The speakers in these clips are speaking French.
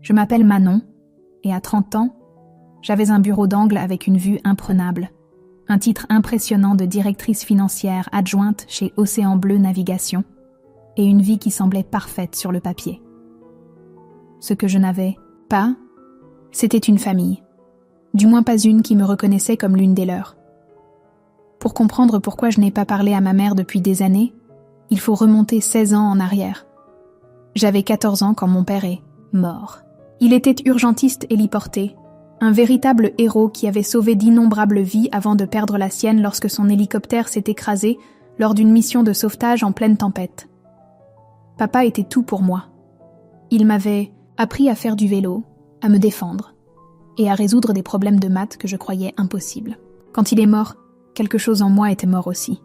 Je m'appelle Manon, et à 30 ans, j'avais un bureau d'angle avec une vue imprenable, un titre impressionnant de directrice financière adjointe chez Océan Bleu Navigation, et une vie qui semblait parfaite sur le papier. Ce que je n'avais pas, c'était une famille, du moins pas une qui me reconnaissait comme l'une des leurs. Pour comprendre pourquoi je n'ai pas parlé à ma mère depuis des années, il faut remonter 16 ans en arrière. J'avais 14 ans quand mon père est mort. Il était urgentiste héliporté, un véritable héros qui avait sauvé d'innombrables vies avant de perdre la sienne lorsque son hélicoptère s'est écrasé lors d'une mission de sauvetage en pleine tempête. Papa était tout pour moi. Il m'avait appris à faire du vélo, à me défendre et à résoudre des problèmes de maths que je croyais impossibles. Quand il est mort, quelque chose en moi était mort aussi.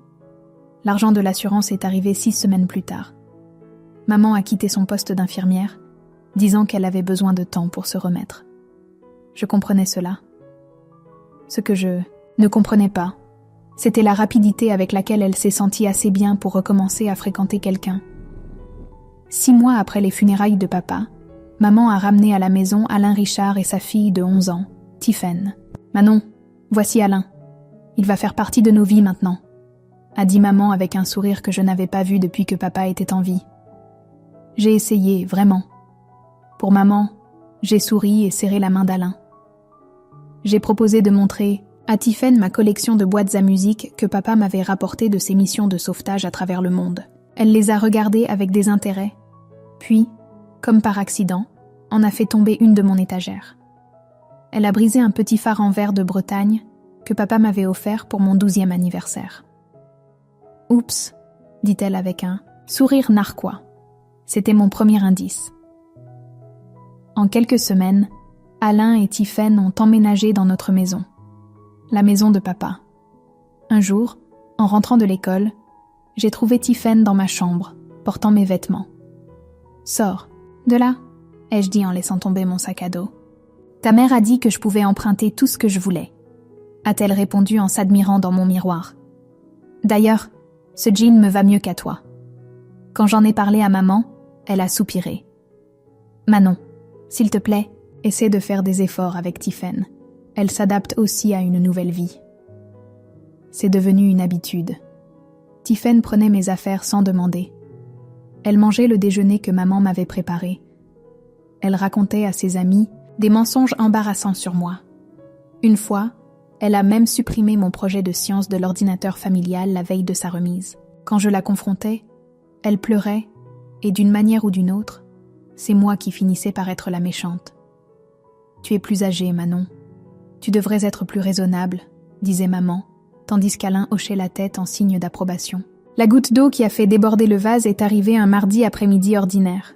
L'argent de l'assurance est arrivé 6 semaines plus tard. Maman a quitté son poste d'infirmière, disant qu'elle avait besoin de temps pour se remettre. Je comprenais cela. Ce que je ne comprenais pas, c'était la rapidité avec laquelle elle s'est sentie assez bien pour recommencer à fréquenter quelqu'un. 6 mois après les funérailles de papa, maman a ramené à la maison Alain Richard et sa fille de 11 ans, Tiphaine. « Manon, voici Alain. Il va faire partie de nos vies maintenant », a dit maman avec un sourire que je n'avais pas vu depuis que papa était en vie. J'ai essayé, vraiment. Pour maman, j'ai souri et serré la main d'Alain. J'ai proposé de montrer à Tiphaine ma collection de boîtes à musique que papa m'avait rapportées de ses missions de sauvetage à travers le monde. Elle les a regardées avec des intérêts, puis, comme par accident, en a fait tomber une de mon étagère. Elle a brisé un petit phare en verre de Bretagne que papa m'avait offert pour mon 12e anniversaire. « Oups », dit-elle avec un sourire narquois. C'était mon premier indice. En quelques semaines, Alain et Tiphaine ont emménagé dans notre maison, la maison de papa. Un jour, en rentrant de l'école, j'ai trouvé Tiphaine dans ma chambre, portant mes vêtements. « Sors, de là », ai-je dit en laissant tomber mon sac à dos. « Ta mère a dit que je pouvais emprunter tout ce que je voulais », a-t-elle répondu en s'admirant dans mon miroir. « D'ailleurs, ce jean me va mieux qu'à toi. » Quand j'en ai parlé à maman, elle a soupiré. « Manon, s'il te plaît, essaie de faire des efforts avec Tiphaine. Elle s'adapte aussi à une nouvelle vie. » C'est devenu une habitude. Tiphaine prenait mes affaires sans demander. Elle mangeait le déjeuner que maman m'avait préparé. Elle racontait à ses amis des mensonges embarrassants sur moi. Une fois, elle a même supprimé mon projet de science de l'ordinateur familial la veille de sa remise. Quand je la confrontais, elle pleurait, et d'une manière ou d'une autre, c'est moi qui finissais par être la méchante. « Tu es plus âgée, Manon. Tu devrais être plus raisonnable, » disait maman, tandis qu'Alain hochait la tête en signe d'approbation. La goutte d'eau qui a fait déborder le vase est arrivée un mardi après-midi ordinaire.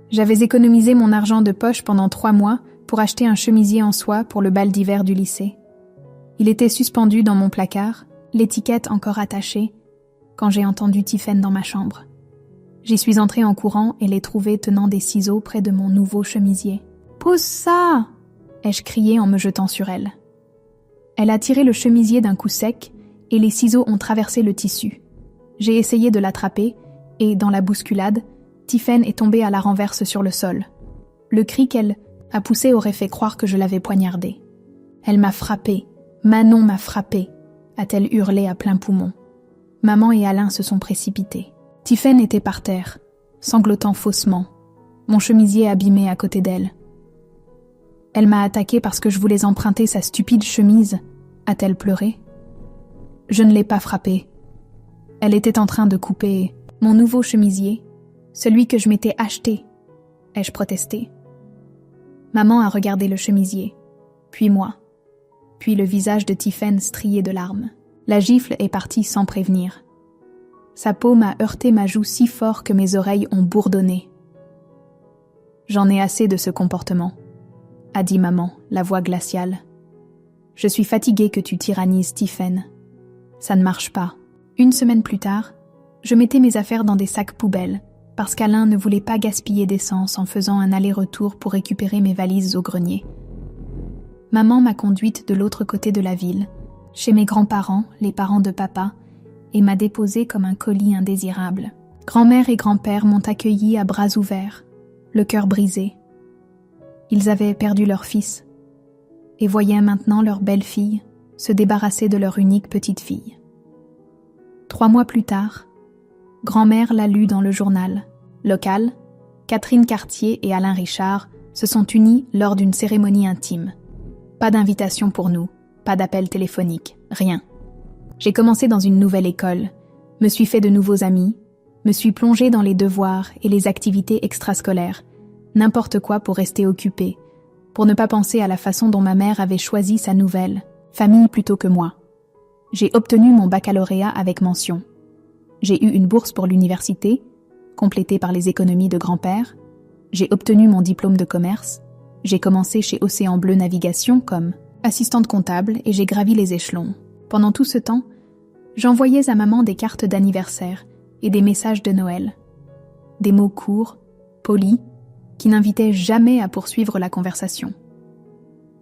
J'avais économisé mon argent de poche pendant 3 mois pour acheter un chemisier en soie pour le bal d'hiver du lycée. Il était suspendu dans mon placard, l'étiquette encore attachée, quand j'ai entendu Tiphaine dans ma chambre. J'y suis entrée en courant et l'ai trouvée tenant des ciseaux près de mon nouveau chemisier. « Pose ça !» ai-je crié en me jetant sur elle. Elle a tiré le chemisier d'un coup sec et les ciseaux ont traversé le tissu. J'ai essayé de l'attraper et, dans la bousculade, Tiphaine est tombée à la renverse sur le sol. Le cri qu'elle a poussé aurait fait croire que je l'avais poignardée. Elle m'a frappée. Manon m'a frappée, a-t-elle hurlé à plein poumon. Maman et Alain se sont précipités. Tiphaine était par terre, sanglotant faussement, mon chemisier abîmé à côté d'elle. Elle m'a attaquée parce que je voulais emprunter sa stupide chemise, a-t-elle pleuré. Je ne l'ai pas frappée. Elle était en train de couper mon nouveau chemisier, celui que je m'étais acheté, ai-je protesté. Maman a regardé le chemisier, puis moi, puis le visage de Tiphaine strié de larmes. La gifle est partie sans prévenir. Sa paume a heurté ma joue si fort que mes oreilles ont bourdonné. « J'en ai assez de ce comportement », a dit maman, la voix glaciale. « Je suis fatiguée que tu tyrannises Tiphaine. Ça ne marche pas. » 1 semaine plus tard, je mettais mes affaires dans des sacs poubelles parce qu'Alain ne voulait pas gaspiller d'essence en faisant un aller-retour pour récupérer mes valises au grenier. Maman m'a conduite de l'autre côté de la ville, chez mes grands-parents, les parents de papa, et m'a déposée comme un colis indésirable. Grand-mère et grand-père m'ont accueillie à bras ouverts, le cœur brisé. Ils avaient perdu leur fils et voyaient maintenant leur belle-fille se débarrasser de leur unique petite-fille. 3 mois plus tard, grand-mère l'a lu dans le journal local. Catherine Cartier et Alain Richard se sont unis lors d'une cérémonie intime. Pas d'invitation pour nous, pas d'appel téléphonique, rien. J'ai commencé dans une nouvelle école, me suis fait de nouveaux amis, me suis plongée dans les devoirs et les activités extrascolaires, n'importe quoi pour rester occupée, pour ne pas penser à la façon dont ma mère avait choisi sa nouvelle famille plutôt que moi. J'ai obtenu mon baccalauréat avec mention. J'ai eu une bourse pour l'université, complétée par les économies de grand-père. J'ai obtenu mon diplôme de commerce. J'ai commencé chez Océan Bleu Navigation comme assistante comptable et j'ai gravi les échelons. Pendant tout ce temps, j'envoyais à maman des cartes d'anniversaire et des messages de Noël. Des mots courts, polis, qui n'invitaient jamais à poursuivre la conversation.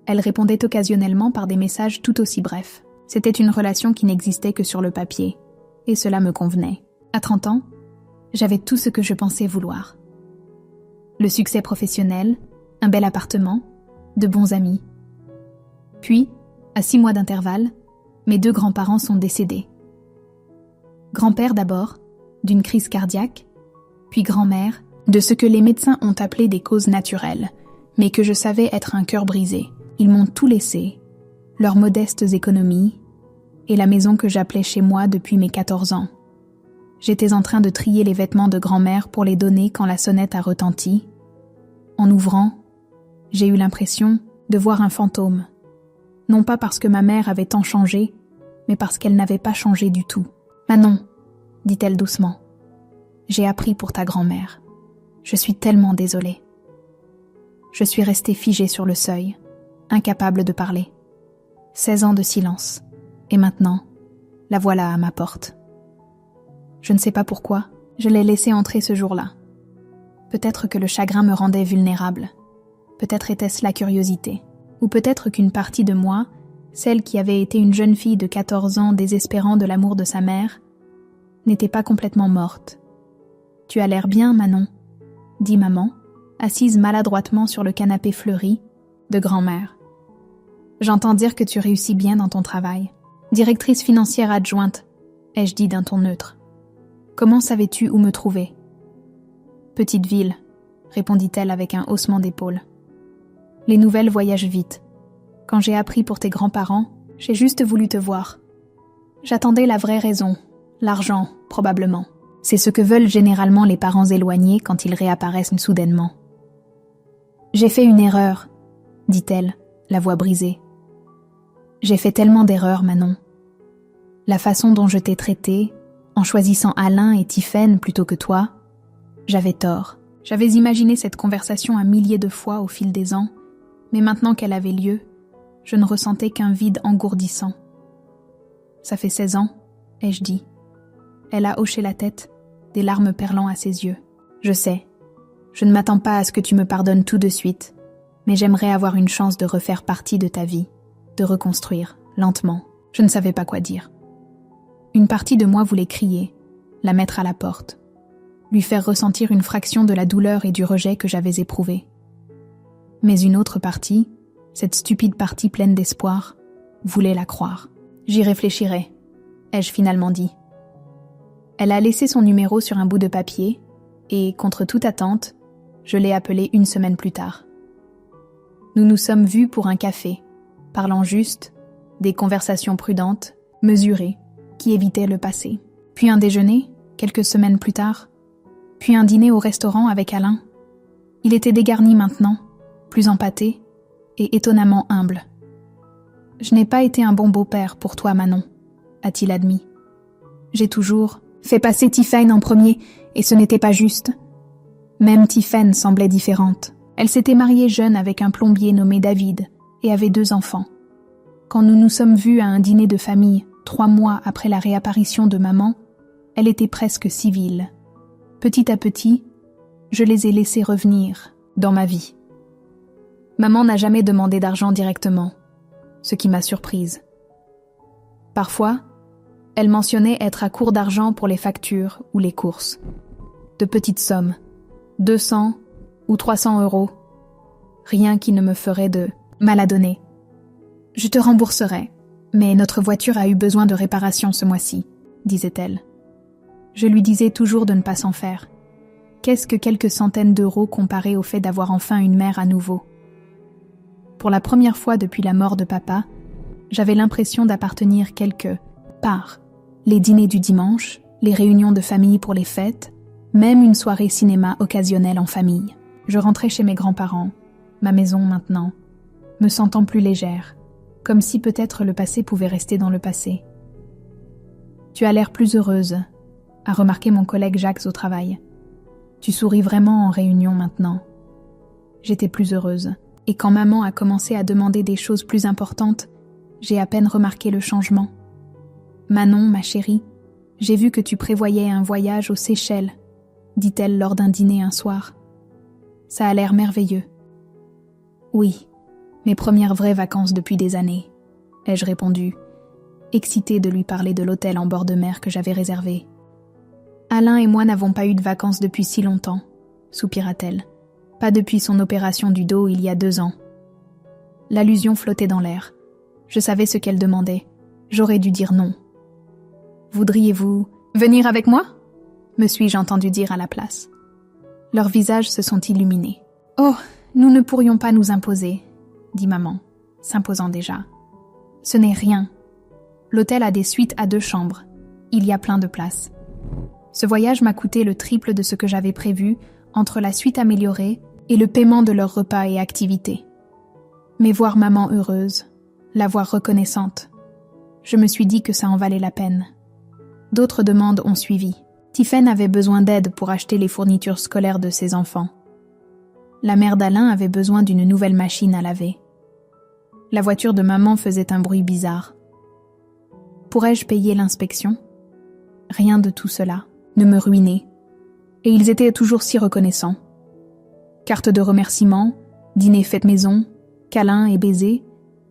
Elle répondait occasionnellement par des messages tout aussi brefs. C'était une relation qui n'existait que sur le papier, et cela me convenait. À 30 ans, j'avais tout ce que je pensais vouloir. Le succès professionnel, un bel appartement, de bons amis. Puis, à 6 mois d'intervalle, mes 2 grands-parents sont décédés. Grand-père d'abord, d'une crise cardiaque, puis grand-mère, de ce que les médecins ont appelé des causes naturelles, mais que je savais être un cœur brisé. Ils m'ont tout laissé, leurs modestes économies, et la maison que j'appelais chez moi depuis mes 14 ans. J'étais en train de trier les vêtements de grand-mère pour les donner quand la sonnette a retenti. En ouvrant, j'ai eu l'impression de voir un fantôme. Non pas parce que ma mère avait tant changé, mais parce qu'elle n'avait pas changé du tout. « Manon, dit-elle doucement, j'ai appris pour ta grand-mère. Je suis tellement désolée. » Je suis restée figée sur le seuil, incapable de parler. 16 ans de silence. Et maintenant, la voilà à ma porte. Je ne sais pas pourquoi, je l'ai laissée entrer ce jour-là. Peut-être que le chagrin me rendait vulnérable. Peut-être était-ce la curiosité. Ou peut-être qu'une partie de moi, celle qui avait été une jeune fille de 14 ans désespérant de l'amour de sa mère, n'était pas complètement morte. « Tu as l'air bien, Manon », dit maman, assise maladroitement sur le canapé fleuri de grand-mère. « J'entends dire que tu réussis bien dans ton travail. Directrice financière adjointe, ai-je dit d'un ton neutre. Comment savais-tu où me trouver ? » « Petite ville, répondit-elle avec un haussement d'épaules. Les nouvelles voyagent vite. Quand j'ai appris pour tes grands-parents, j'ai juste voulu te voir. J'attendais la vraie raison, l'argent, probablement. C'est ce que veulent généralement les parents éloignés quand ils réapparaissent soudainement. J'ai fait une erreur, dit-elle, la voix brisée. J'ai fait tellement d'erreurs, Manon. La façon dont je t'ai traitée, en choisissant Alain et Tiphaine plutôt que toi, j'avais tort. J'avais imaginé cette conversation 1 millier de fois au fil des ans, mais maintenant qu'elle avait lieu, je ne ressentais qu'un vide engourdissant. Ça fait 16 ans, ai-je dit. Elle a hoché la tête, des larmes perlant à ses yeux. Je sais, je ne m'attends pas à ce que tu me pardonnes tout de suite, mais j'aimerais avoir une chance de refaire partie de ta vie, de reconstruire, lentement. Je ne savais pas quoi dire. Une partie de moi voulait crier, la mettre à la porte, lui faire ressentir une fraction de la douleur et du rejet que j'avais éprouvé. Mais une autre partie, cette stupide partie pleine d'espoir, voulait la croire. J'y réfléchirai, ai-je finalement dit. Elle a laissé son numéro sur un bout de papier et, contre toute attente, je l'ai appelée 1 semaine plus tard. Nous nous sommes vus pour un café, parlant juste, des conversations prudentes, mesurées, qui évitaient le passé. Puis un déjeuner, quelques semaines plus tard, puis un dîner au restaurant avec Alain. Il était dégarni maintenant, plus empâté et étonnamment humble. « Je n'ai pas été un bon beau-père pour toi, Manon, » a-t-il admis. « J'ai toujours fait passer Tiphaine en premier et ce n'était pas juste. Même Tiphaine semblait différente. Elle s'était mariée jeune avec un plombier nommé David et avait 2 enfants. Quand nous nous sommes vus à un dîner de famille, 3 mois après la réapparition de maman, elle était presque civile. Petit à petit, je les ai laissés revenir dans ma vie. Maman n'a jamais demandé d'argent directement, ce qui m'a surprise. Parfois, elle mentionnait être à court d'argent pour les factures ou les courses. De petites sommes, 200 ou 300 €. Rien qui ne me ferait de mal à donner. Je te rembourserai, mais notre voiture a eu besoin de réparation ce mois-ci, disait-elle. Je lui disais toujours de ne pas s'en faire. Qu'est-ce que quelques centaines d'euros comparés au fait d'avoir enfin une mère à nouveau? Pour la première fois depuis la mort de papa, j'avais l'impression d'appartenir quelque part. Les dîners du dimanche, les réunions de famille pour les fêtes, même une soirée cinéma occasionnelle en famille. Je rentrais chez mes grands-parents, ma maison maintenant, me sentant plus légère, comme si peut-être le passé pouvait rester dans le passé. Tu as l'air plus heureuse, a remarqué mon collègue Jacques au travail. Tu souris vraiment en réunion maintenant. J'étais plus heureuse, et quand maman a commencé à demander des choses plus importantes, j'ai à peine remarqué le changement. Manon, ma chérie, j'ai vu que tu prévoyais un voyage aux Seychelles, dit-elle lors d'un dîner un soir. Ça a l'air merveilleux. Oui, mes premières vraies vacances depuis des années, ai-je répondu, excitée de lui parler de l'hôtel en bord de mer que j'avais réservé. Alain et moi n'avons pas eu de vacances depuis si longtemps, soupira-t-elle. Pas depuis son opération du dos il y a 2 ans. L'allusion flottait dans l'air. Je savais ce qu'elle demandait. J'aurais dû dire non. Voudriez-vous venir avec moi ? Me suis-je entendu dire à la place. Leurs visages se sont illuminés. Oh, nous ne pourrions pas nous imposer, dit maman, s'imposant déjà. Ce n'est rien. L'hôtel a des suites à 2 chambres. Il y a plein de places. Ce voyage m'a coûté le triple de ce que j'avais prévu entre la suite améliorée et le paiement de leurs repas et activités. Mais voir maman heureuse, la voir reconnaissante, je me suis dit que ça en valait la peine. D'autres demandes ont suivi. Tiphaine avait besoin d'aide pour acheter les fournitures scolaires de ses enfants. La mère d'Alain avait besoin d'une nouvelle machine à laver. La voiture de maman faisait un bruit bizarre. Pourrais-je payer l'inspection ? Rien de tout cela ne me ruinait. Et ils étaient toujours si reconnaissants. Carte de remerciement, dîner fête maison, câlins et baisers,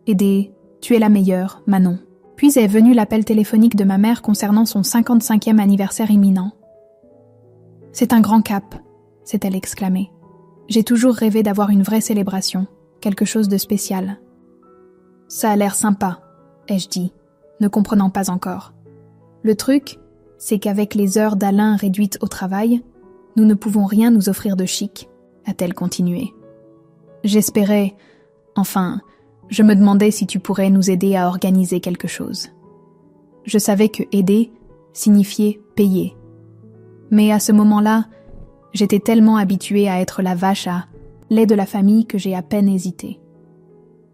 et des « Tu es la meilleure, Manon ». Puis est venu l'appel téléphonique de ma mère concernant son 55e anniversaire imminent. « C'est un grand cap », s'est-elle exclamée. « J'ai toujours rêvé d'avoir une vraie célébration, quelque chose de spécial. »« Ça a l'air sympa », ai-je dit, ne comprenant pas encore. Le truc, c'est qu'avec les heures d'Alain réduites au travail, nous ne pouvons rien nous offrir de chic, a-t-elle continué. J'espérais, enfin, je me demandais si tu pourrais nous aider à organiser quelque chose. Je savais que aider signifiait payer. Mais à ce moment-là, j'étais tellement habituée à être la vache à lait de la famille que j'ai à peine hésité.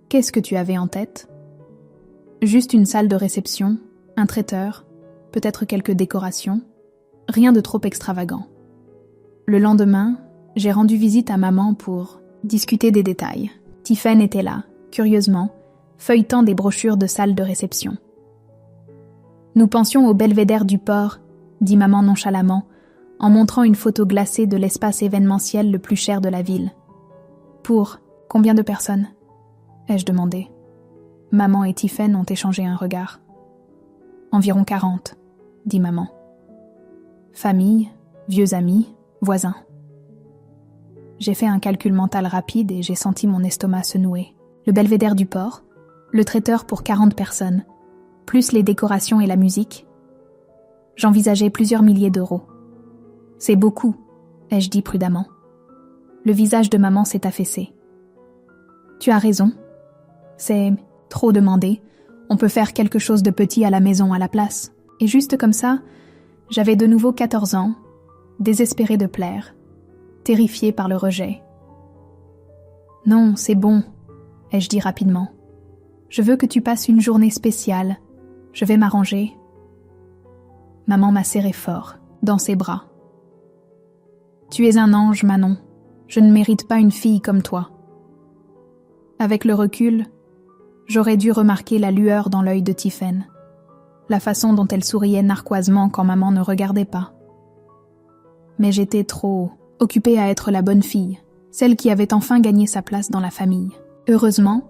Qu'est-ce que tu avais en tête ? Juste une salle de réception, un traiteur, peut-être quelques décorations, rien de trop extravagant. Le lendemain, j'ai rendu visite à maman pour discuter des détails. Tiphaine était là, curieusement, feuilletant des brochures de salle de réception. Nous pensions au belvédère du port, dit maman nonchalamment, en montrant une photo glacée de l'espace événementiel le plus cher de la ville. Pour combien de personnes ? Ai-je demandé. Maman et Tiphaine ont échangé un regard. Environ 40, dit maman. Famille, vieux amis, voisins. J'ai fait un calcul mental rapide et j'ai senti mon estomac se nouer. Le belvédère du port, le traiteur pour 40 personnes, plus les décorations et la musique. J'envisageais plusieurs milliers d'euros. C'est beaucoup, ai-je dit prudemment. Le visage de maman s'est affaissé. Tu as raison. C'est trop demandé. On peut faire quelque chose de petit à la maison à la place. Et juste comme ça, j'avais de nouveau 14 ans, désespérée de plaire, terrifiée par le rejet. Non, c'est bon, ai-je dit rapidement. Je veux que tu passes une journée spéciale. Je vais m'arranger. Maman m'a serré fort, dans ses bras. Tu es un ange, Manon. Je ne mérite pas une fille comme toi. Avec le recul, j'aurais dû remarquer la lueur dans l'œil de Tiphaine, la façon dont elle souriait narquoisement quand maman ne regardait pas. Mais j'étais trop occupée à être la bonne fille, celle qui avait enfin gagné sa place dans la famille. Heureusement,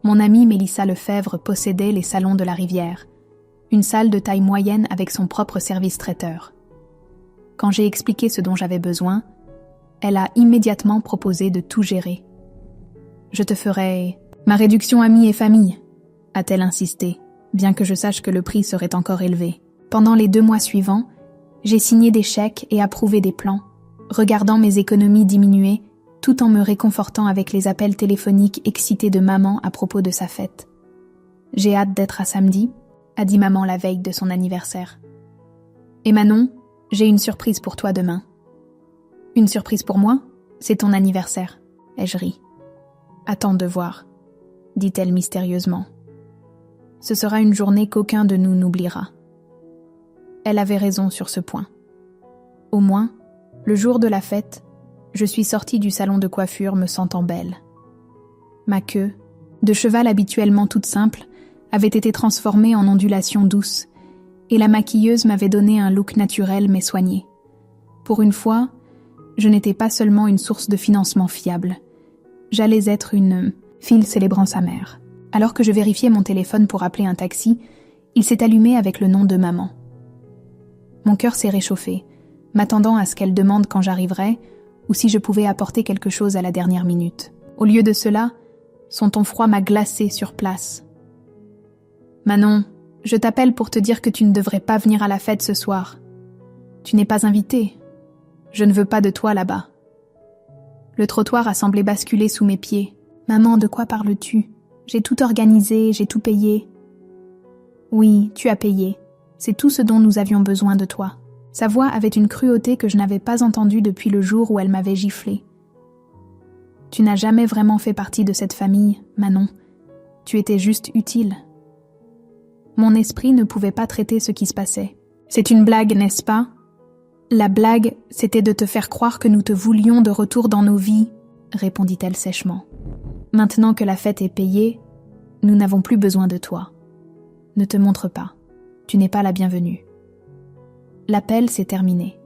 mon amie Mélissa Lefebvre possédait les salons de la Rivière, une salle de taille moyenne avec son propre service traiteur. Quand j'ai expliqué ce dont j'avais besoin, elle a immédiatement proposé de tout gérer. Je te ferai ma réduction amis et famille, a-t-elle insisté, bien que je sache que le prix serait encore élevé. Pendant les 2 mois suivants, j'ai signé des chèques et approuvé des plans, regardant mes économies diminuer, tout en me réconfortant avec les appels téléphoniques excités de maman à propos de sa fête. « J'ai hâte d'être à samedi », a dit maman la veille de son anniversaire. « Et Manon, j'ai une surprise pour toi demain. »« Une surprise pour moi ? C'est ton anniversaire, » ai-je ri. « Attends de voir, » dit-elle mystérieusement. « Ce sera une journée qu'aucun de nous n'oubliera. » Elle avait raison sur ce point. Au moins, le jour de la fête, je suis sortie du salon de coiffure me sentant belle. Ma queue, de cheval habituellement toute simple, avait été transformée en ondulation douce, et la maquilleuse m'avait donné un look naturel mais soigné. Pour une fois, je n'étais pas seulement une source de financement fiable. J'allais être une fille célébrant sa mère. Alors que je vérifiais mon téléphone pour appeler un taxi, il s'est allumé avec le nom de maman. Mon cœur s'est réchauffé, m'attendant à ce qu'elle demande quand j'arriverais ou si je pouvais apporter quelque chose à la dernière minute. Au lieu de cela, son ton froid m'a glacée sur place. « Manon, je t'appelle pour te dire que tu ne devrais pas venir à la fête ce soir. Tu n'es pas invitée. Je ne veux pas de toi là-bas. » Le trottoir a semblé basculer sous mes pieds. « Maman, de quoi parles-tu ? J'ai tout organisé, j'ai tout payé. » « Oui, tu as payé. C'est tout ce dont nous avions besoin de toi. » Sa voix avait une cruauté que je n'avais pas entendue depuis le jour où elle m'avait giflé. « Tu n'as jamais vraiment fait partie de cette famille, Manon. Tu étais juste utile. » Mon esprit ne pouvait pas traiter ce qui se passait. « C'est une blague, n'est-ce pas ? La blague, c'était de te faire croire que nous te voulions de retour dans nos vies, » répondit-elle sèchement. « Maintenant que la fête est payée, nous n'avons plus besoin de toi. Ne te montre pas. Tu n'es pas la bienvenue. » L'appel s'est terminé.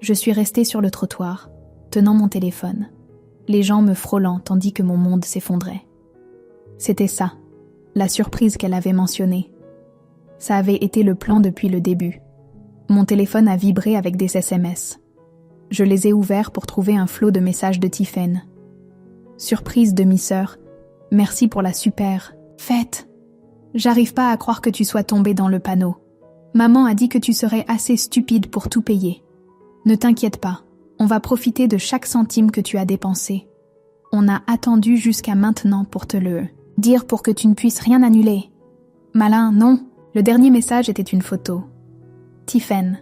Je suis restée sur le trottoir, tenant mon téléphone, les gens me frôlant tandis que mon monde s'effondrait. C'était ça, la surprise qu'elle avait mentionnée. Ça avait été le plan depuis le début. Mon téléphone a vibré avec des SMS. Je les ai ouverts pour trouver un flot de messages de Tiffaine. « Surprise demi-sœur, merci pour la super fête. J'arrive pas à croire que tu sois tombée dans le panneau. Maman a dit que tu serais assez stupide pour tout payer. Ne t'inquiète pas, on va profiter de chaque centime que tu as dépensé. On a attendu jusqu'à maintenant pour te le dire pour que tu ne puisses rien annuler. » Malin, non. Le dernier message était une photo. Tiffaine,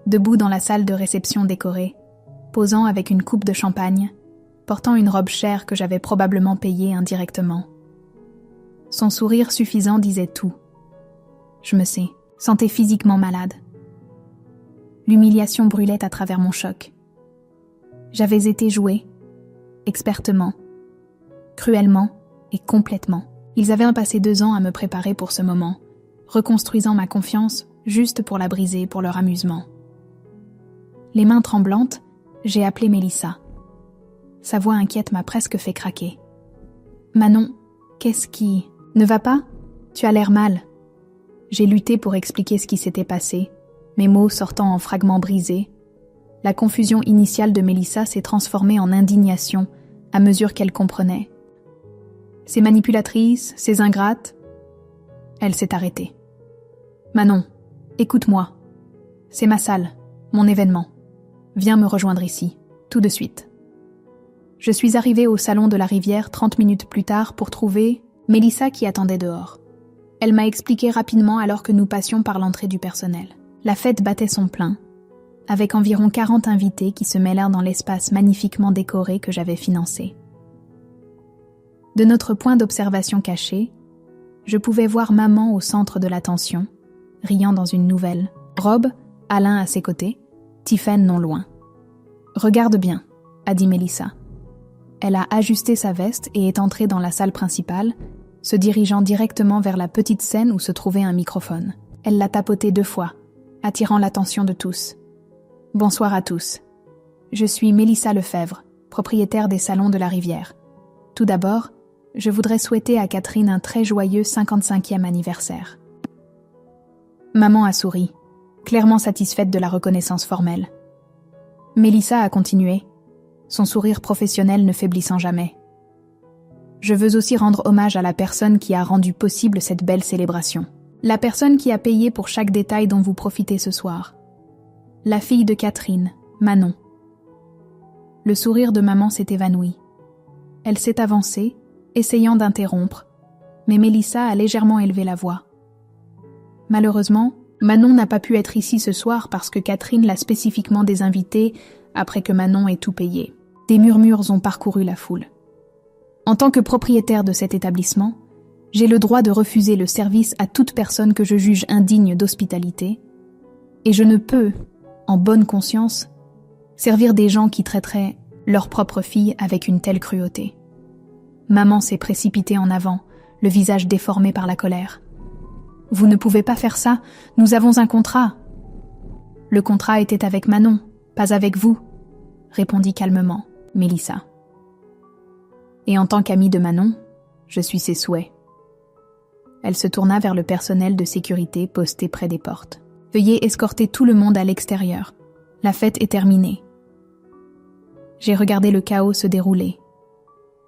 debout dans la salle de réception décorée, posant avec une coupe de champagne, portant une robe chère que j'avais probablement payée indirectement. Son sourire suffisant disait tout. Je me sentais physiquement malade. L'humiliation brûlait à travers mon choc. J'avais été jouée, expertement, cruellement et complètement. Ils avaient passé 2 ans à me préparer pour ce moment, reconstruisant ma confiance juste pour la briser pour leur amusement. Les mains tremblantes, j'ai appelé Mélissa. Sa voix inquiète m'a presque fait craquer. « Manon, qu'est-ce qui ne va pas ? Tu as l'air mal. » J'ai lutté pour expliquer ce qui s'était passé, mes mots sortant en fragments brisés. La confusion initiale de Mélissa s'est transformée en indignation à mesure qu'elle comprenait. Ces manipulatrices, ces ingrates. Elle s'est arrêtée. « Manon, écoute-moi. C'est ma salle, mon événement. Viens me rejoindre ici, tout de suite. » Je suis arrivée au salon de la Rivière 30 minutes plus tard pour trouver Mélissa qui attendait dehors. Elle m'a expliqué rapidement alors que nous passions par l'entrée du personnel. La fête battait son plein, avec environ 40 invités qui se mêlèrent dans l'espace magnifiquement décoré que j'avais financé. De notre point d'observation caché, je pouvais voir maman au centre de l'attention, riant dans une nouvelle robe, Alain à ses côtés, Tiffaine non loin. « Regarde bien », a dit Mélissa. Elle a ajusté sa veste et est entrée dans la salle principale, se dirigeant directement vers la petite scène où se trouvait un microphone. Elle l'a tapoté 2 fois, attirant l'attention de tous. « Bonsoir à tous. Je suis Mélissa Lefebvre, propriétaire des salons de la Rivière. Tout d'abord, je voudrais souhaiter à Catherine un très joyeux 55e anniversaire. » Maman a souri, clairement satisfaite de la reconnaissance formelle. Mélissa a continué, son sourire professionnel ne faiblissant jamais. Je veux aussi rendre hommage à la personne qui a rendu possible cette belle célébration. La personne qui a payé pour chaque détail dont vous profitez ce soir. La fille de Catherine, Manon. Le sourire de maman s'est évanoui. Elle s'est avancée, essayant d'interrompre, mais Mélissa a légèrement élevé la voix. Malheureusement, Manon n'a pas pu être ici ce soir parce que Catherine l'a spécifiquement désinvitée après que Manon ait tout payé. Des murmures ont parcouru la foule. En tant que propriétaire de cet établissement, j'ai le droit de refuser le service à toute personne que je juge indigne d'hospitalité, et je ne peux, en bonne conscience, servir des gens qui traiteraient leur propre fille avec une telle cruauté. Maman s'est précipitée en avant, le visage déformé par la colère. « Vous ne pouvez pas faire ça, nous avons un contrat. »« Le contrat était avec Manon, pas avec vous, » répondit calmement Mélissa. « Et en tant qu'amie de Manon, je suis ses souhaits. » Elle se tourna vers le personnel de sécurité posté près des portes. « Veuillez escorter tout le monde à l'extérieur. La fête est terminée. » J'ai regardé le chaos se dérouler.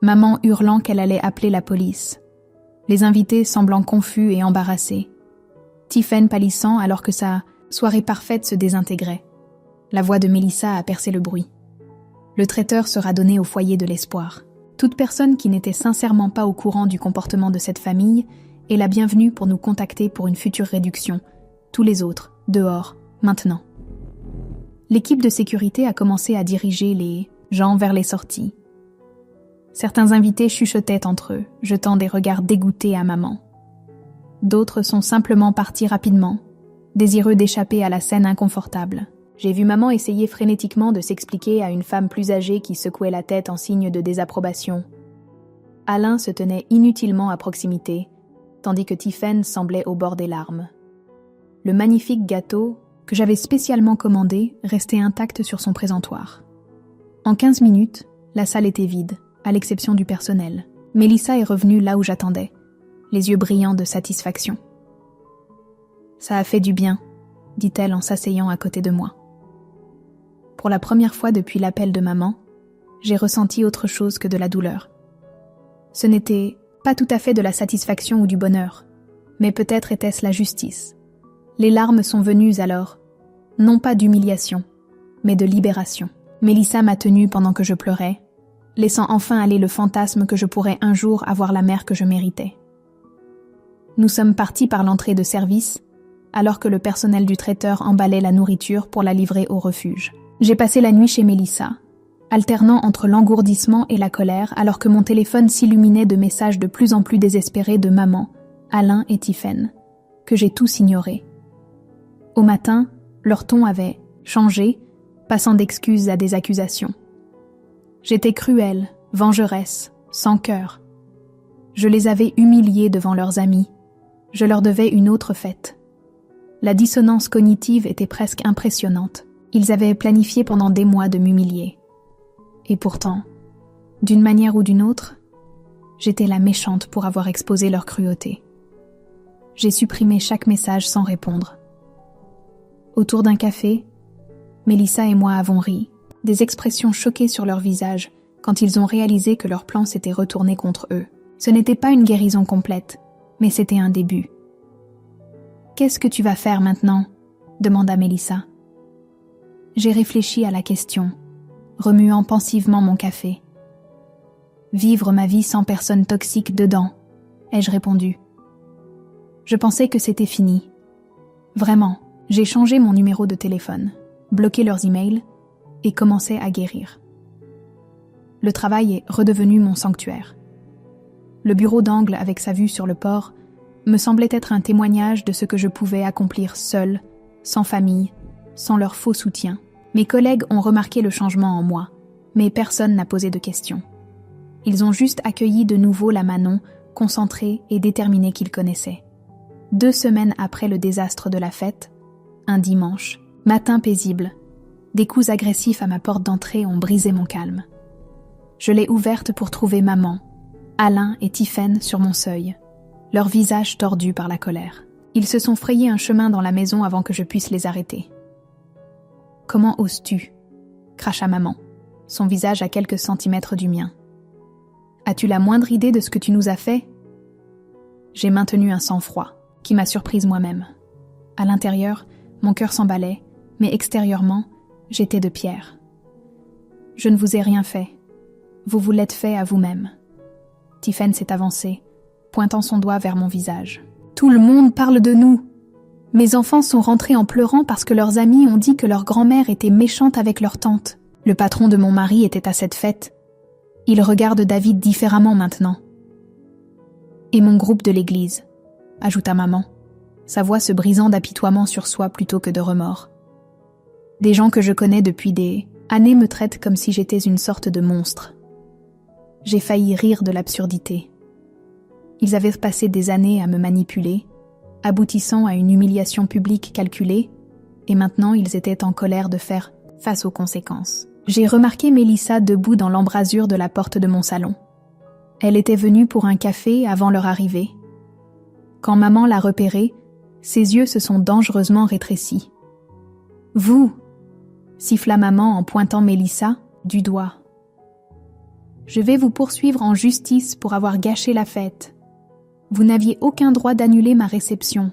Maman hurlant qu'elle allait appeler la police. Les invités semblant confus et embarrassés. Tiphaine pâlissant alors que sa soirée parfaite se désintégrait. La voix de Mélissa a percé le bruit. Le traiteur sera donné au foyer de l'espoir. Toute personne qui n'était sincèrement pas au courant du comportement de cette famille est la bienvenue pour nous contacter pour une future réduction. Tous les autres, dehors, maintenant. L'équipe de sécurité a commencé à diriger les gens vers les sorties. Certains invités chuchotaient entre eux, jetant des regards dégoûtés à maman. D'autres sont simplement partis rapidement, désireux d'échapper à la scène inconfortable. J'ai vu maman essayer frénétiquement de s'expliquer à une femme plus âgée qui secouait la tête en signe de désapprobation. Alain se tenait inutilement à proximité, tandis que Tiphaine semblait au bord des larmes. Le magnifique gâteau, que j'avais spécialement commandé, restait intact sur son présentoir. En 15 minutes, la salle était vide, à l'exception du personnel. Mélissa est revenue là où j'attendais, les yeux brillants de satisfaction. « Ça a fait du bien », dit-elle en s'asseyant à côté de moi. Pour la première fois depuis l'appel de maman, j'ai ressenti autre chose que de la douleur. Ce n'était pas tout à fait de la satisfaction ou du bonheur, mais peut-être était-ce la justice. Les larmes sont venues alors, non pas d'humiliation, mais de libération. Mélissa m'a tenue pendant que je pleurais, laissant enfin aller le fantasme que je pourrais un jour avoir la mère que je méritais. Nous sommes partis par l'entrée de service, alors que le personnel du traiteur emballait la nourriture pour la livrer au refuge. J'ai passé la nuit chez Mélissa, alternant entre l'engourdissement et la colère alors que mon téléphone s'illuminait de messages de plus en plus désespérés de maman, Alain et Tiphaine, que j'ai tous ignorés. Au matin, leur ton avait changé, passant d'excuses à des accusations. J'étais cruelle, vengeresse, sans cœur. Je les avais humiliés devant leurs amis. Je leur devais une autre fête. La dissonance cognitive était presque impressionnante. Ils avaient planifié pendant des mois de m'humilier. Et pourtant, d'une manière ou d'une autre, j'étais la méchante pour avoir exposé leur cruauté. J'ai supprimé chaque message sans répondre. Autour d'un café, Mélissa et moi avons ri, des expressions choquées sur leurs visages quand ils ont réalisé que leur plan s'était retourné contre eux. Ce n'était pas une guérison complète, mais c'était un début. « Qu'est-ce que tu vas faire maintenant ?» demanda Mélissa. J'ai réfléchi à la question, remuant pensivement mon café. « Vivre ma vie sans personne toxique dedans », ai-je répondu. Je pensais que c'était fini. Vraiment, j'ai changé mon numéro de téléphone, bloqué leurs emails et commencé à guérir. Le travail est redevenu mon sanctuaire. Le bureau d'angle avec sa vue sur le port me semblait être un témoignage de ce que je pouvais accomplir seule, sans famille, sans leur faux soutien. Mes collègues ont remarqué le changement en moi, mais personne n'a posé de questions. Ils ont juste accueilli de nouveau la Manon, concentrée et déterminée qu'ils connaissaient. 2 semaines après le désastre de la fête, un dimanche, matin paisible, des coups agressifs à ma porte d'entrée ont brisé mon calme. Je l'ai ouverte pour trouver maman, Alain et Tiphaine sur mon seuil, leurs visages tordus par la colère. Ils se sont frayés un chemin dans la maison avant que je puisse les arrêter. « Comment oses-tu » cracha maman, son visage à quelques centimètres du mien. As-tu la moindre idée de ce que tu nous as fait ? J'ai maintenu un sang-froid, qui m'a surprise moi-même. À l'intérieur, mon cœur s'emballait, mais extérieurement, j'étais de pierre. Je ne vous ai rien fait. Vous vous l'êtes fait à vous-même. Tiphaine s'est avancée, pointant son doigt vers mon visage. Tout le monde parle de nous. Mes enfants sont rentrés en pleurant parce que leurs amis ont dit que leur grand-mère était méchante avec leur tante. Le patron de mon mari était à cette fête. Il regarde David différemment maintenant. Et mon groupe de l'église, ajouta maman, sa voix se brisant d'apitoiement sur soi plutôt que de remords. Des gens que je connais depuis des années me traitent comme si j'étais une sorte de monstre. J'ai failli rire de l'absurdité. Ils avaient passé des années à me manipuler, aboutissant à une humiliation publique calculée, et maintenant ils étaient en colère de faire face aux conséquences. J'ai remarqué Mélissa debout dans l'embrasure de la porte de mon salon. Elle était venue pour un café avant leur arrivée. Quand maman l'a repérée, ses yeux se sont dangereusement rétrécis. « Vous !» siffla maman en pointant Mélissa du doigt. « Je vais vous poursuivre en justice pour avoir gâché la fête. Vous n'aviez aucun droit d'annuler ma réception.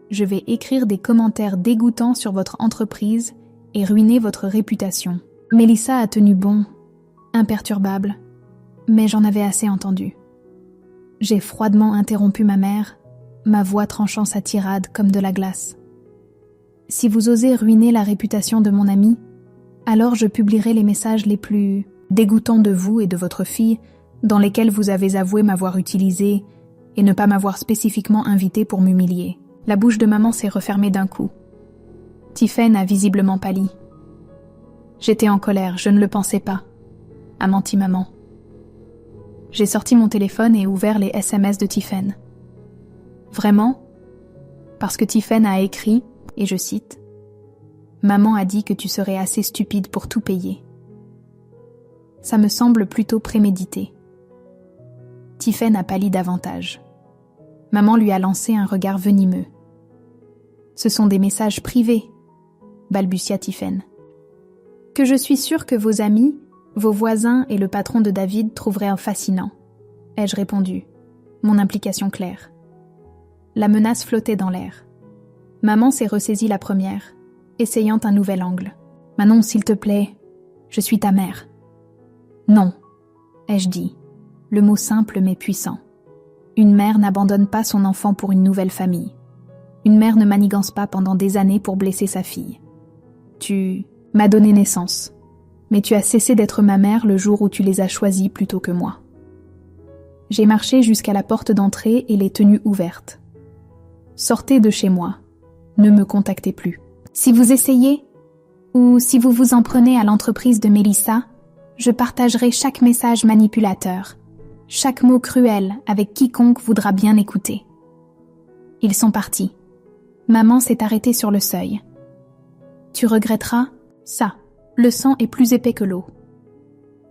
Je vais écrire des commentaires dégoûtants sur votre entreprise et ruiner votre réputation. » Mélissa a tenu bon, imperturbable, mais j'en avais assez entendu. J'ai froidement interrompu ma mère, ma voix tranchant sa tirade comme de la glace. « Si vous osez ruiner la réputation de mon ami, alors je publierai les messages les plus dégoûtants de vous et de votre fille, dans lesquels vous avez avoué m'avoir utilisé et ne pas m'avoir spécifiquement invité pour m'humilier. » La bouche de maman s'est refermée d'un coup. Tiphaine a visiblement pâli. « J'étais en colère, je ne le pensais pas, » a menti maman. J'ai sorti mon téléphone et ouvert les SMS de Tiphaine. Vraiment ? Parce que Tiphaine a écrit, et je cite, « Maman a dit que tu serais assez stupide pour tout payer. » Ça me semble plutôt prémédité. Tiphaine a pâli davantage. Maman lui a lancé un regard venimeux. « Ce sont des messages privés, » balbutia Tiphaine. « Que je suis sûre que vos amis, vos voisins et le patron de David trouveraient fascinant, » ai-je répondu, mon implication claire. La menace flottait dans l'air. Maman s'est ressaisie la première, essayant un nouvel angle. « Manon, s'il te plaît, je suis ta mère. »« Non, » ai-je dit, le mot simple mais puissant. Une mère n'abandonne pas son enfant pour une nouvelle famille. Une mère ne manigance pas pendant des années pour blesser sa fille. Tu m'as donné naissance, mais tu as cessé d'être ma mère le jour où tu les as choisis plutôt que moi. J'ai marché jusqu'à la porte d'entrée et l'ai tenue ouverte. Sortez de chez moi, ne me contactez plus. Si vous essayez, ou si vous vous en prenez à l'entreprise de Mélissa, je partagerai chaque message manipulateur, chaque mot cruel avec quiconque voudra bien écouter. Ils sont partis. Maman s'est arrêtée sur le seuil. Tu regretteras ça. Le sang est plus épais que l'eau.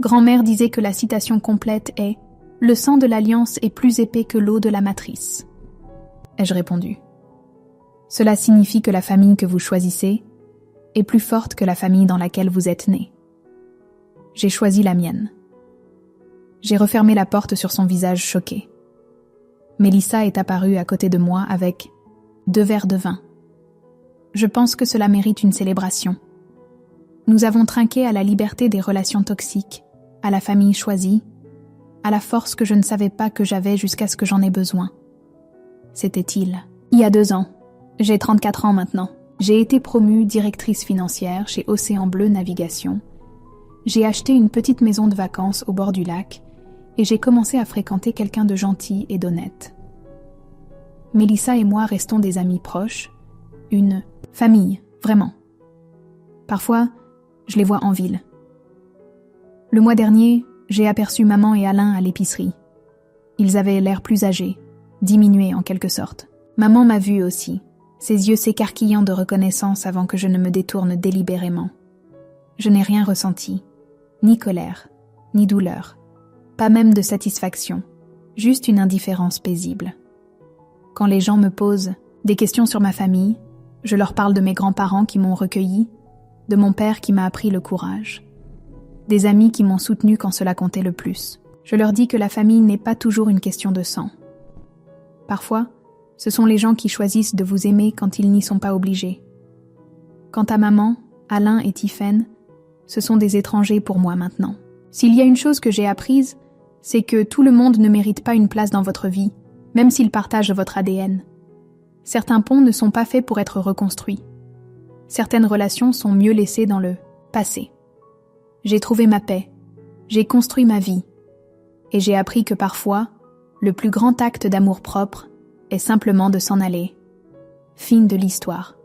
Grand-mère disait que la citation complète est « Le sang de l'alliance est plus épais que l'eau de la matrice », ai-je répondu. Cela signifie que la famille que vous choisissez est plus forte que la famille dans laquelle vous êtes né. J'ai choisi la mienne. J'ai refermé la porte sur son visage choqué. Mélissa est apparue à côté de moi avec 2 verres de vin. Je pense que cela mérite une célébration. Nous avons trinqué à la liberté des relations toxiques, à la famille choisie, à la force que je ne savais pas que j'avais jusqu'à ce que j'en ai besoin. C'était-il. Il y a 2 ans. J'ai 34 ans maintenant. J'ai été promue directrice financière chez Océan Bleu Navigation. J'ai acheté une petite maison de vacances au bord du lac et j'ai commencé à fréquenter quelqu'un de gentil et d'honnête. Mélissa et moi restons des amis proches, une famille, vraiment. Parfois, je les vois en ville. Le mois dernier, j'ai aperçu maman et Alain à l'épicerie. Ils avaient l'air plus âgés, diminués en quelque sorte. Maman m'a vue aussi, ses yeux s'écarquillant de reconnaissance avant que je ne me détourne délibérément. Je n'ai rien ressenti, ni colère, ni douleur, pas même de satisfaction, juste une indifférence paisible. Quand les gens me posent des questions sur ma famille, je leur parle de mes grands-parents qui m'ont recueilli, de mon père qui m'a appris le courage, des amis qui m'ont soutenu quand cela comptait le plus. Je leur dis que la famille n'est pas toujours une question de sang. Parfois, ce sont les gens qui choisissent de vous aimer quand ils n'y sont pas obligés. Quant à maman, Alain et Tiphaine, ce sont des étrangers pour moi maintenant. S'il y a une chose que j'ai apprise, c'est que tout le monde ne mérite pas une place dans votre vie, même s'il partage votre ADN. Certains ponts ne sont pas faits pour être reconstruits. Certaines relations sont mieux laissées dans le passé. J'ai trouvé ma paix, j'ai construit ma vie, et j'ai appris que parfois, le plus grand acte d'amour-propre est simplement de s'en aller. Fin de l'histoire.